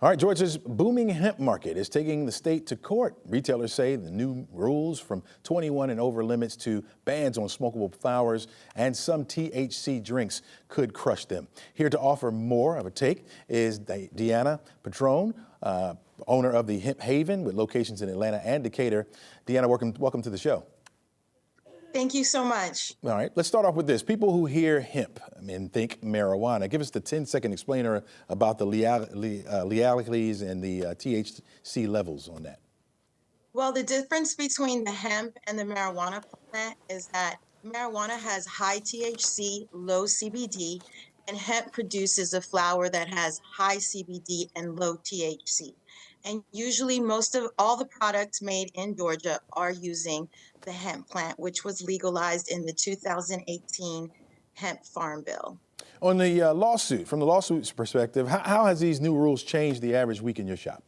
All right, Georgia's booming hemp market is taking the state to court. Retailers say the new rules from 21 and over limits to bans on smokable flowers and some THC drinks could crush them. Here to offer more of a take is Padron, owner of the Hemp Haven with locations in Atlanta and Decatur. Deanna, welcome to the show. Thank you so much. All right, let's start off with this. People who hear hemp and think marijuana, give us the 10-second explainer about the legalities and the THC levels on that. Well, the difference between the hemp and the marijuana plant is that marijuana has high THC, low CBD, and hemp produces a flower that has high CBD and low THC. And usually most of all the products made in Georgia are using the hemp plant, which was legalized in the 2018 Hemp Farm Bill. On the from the lawsuit's perspective, how has these new rules changed the average week in your shop?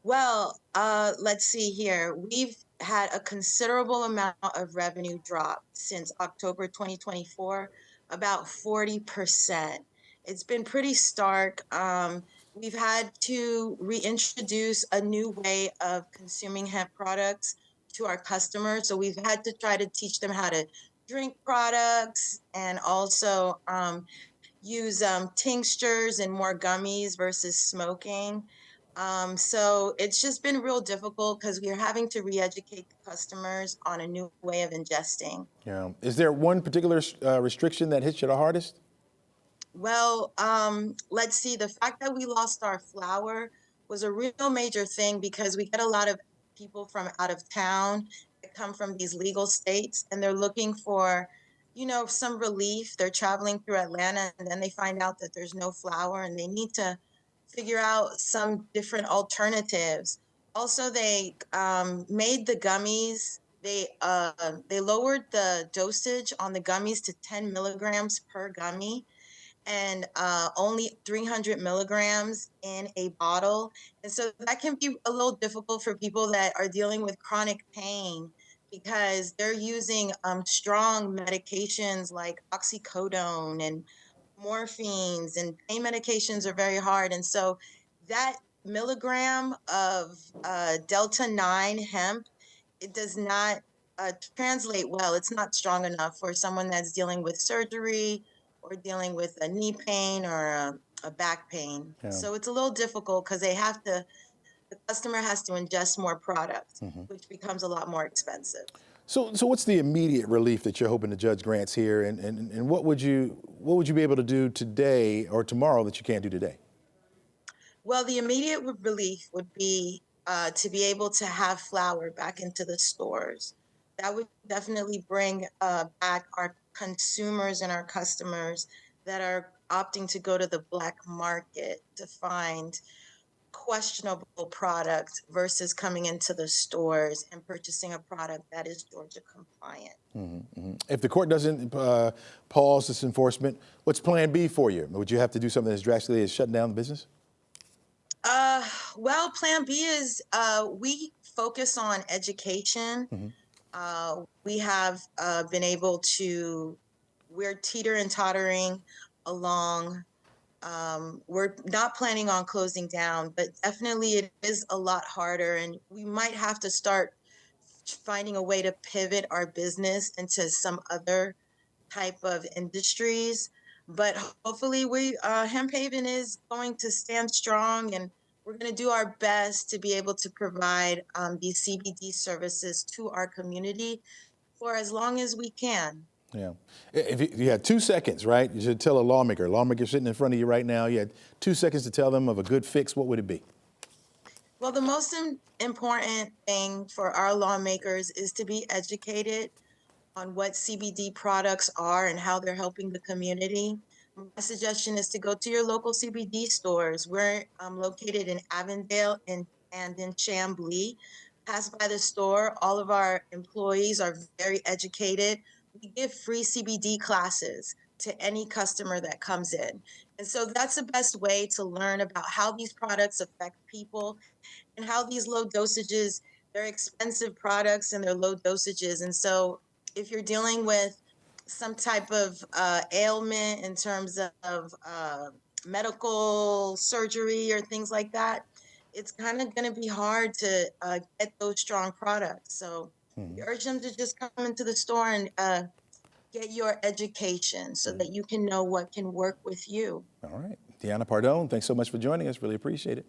Well, let's see here. We've had a considerable amount of revenue drop since October 2024, about 40%. It's been pretty stark. We've had to reintroduce a new way of consuming hemp products to our customers. So we've had to try to teach them how to drink products and also use tinctures and more gummies versus smoking. So it's just been real difficult because we're having to re-educate the customers on a new way of ingesting. Yeah. Is there one particular restriction that hits you the hardest? Well, let's see. The fact that we lost our flower was a real major thing because we get a lot of people from out of town that come from these legal states and they're looking for, some relief. They're traveling through Atlanta and then they find out that there's no flower and they need to figure out some different alternatives. Also, they made the gummies. They lowered the dosage on the gummies to 10 milligrams per gummy and only 300 milligrams in a bottle. And so that can be a little difficult for people that are dealing with chronic pain because they're using strong medications like oxycodone and morphines, and pain medications are very hard. And so that milligram of Delta 9 hemp, it does not translate well. It's not strong enough for someone that's dealing with surgery or dealing with a knee pain or a back pain. Yeah. So it's a little difficult because the customer has to ingest more product, which becomes a lot more expensive. So what's the immediate relief that you're hoping the judge grants here, and what would you be able to do today or tomorrow that you can't do today? Well, the immediate relief would be to be able to have flour back into the stores. That would definitely bring back our consumers and our customers that are opting to go to the black market to find questionable product versus coming into the stores and purchasing a product that is Georgia compliant. If the court doesn't pause this enforcement, what's plan B for you? Would you have to do something as drastically as shutting down the business? Well, plan B is we focus on education. We have been able we're teeter and tottering along. We're not planning on closing down, but definitely it is a lot harder and we might have to start finding a way to pivot our business into some other type of industries. But hopefully Hemp Haven is going to stand strong and we're going to do our best to be able to provide these CBD services to our community for as long as we can. Yeah. If you had 2 seconds, right, you should tell a lawmaker sitting in front of you right now, you had 2 seconds to tell them of a good fix, what would it be? Well, the most important thing for our lawmakers is to be educated on what CBD products are and how they're helping the community. My suggestion is to go to your local CBD stores. We're located in Avondale and in Chamblee. Pass by the store. All of our employees are very educated. We give free CBD classes to any customer that comes in. And so that's the best way to learn about how these products affect people and how these low dosages, they're expensive products and they're low dosages. And so if you're dealing with some type of ailment in terms of medical surgery or things like that, it's kind of going to be hard to get those strong products. So we urge them to just come into the store and get your education so that you can know what can work with you. All right. Deanna Pardone, thanks so much for joining us. Really appreciate it.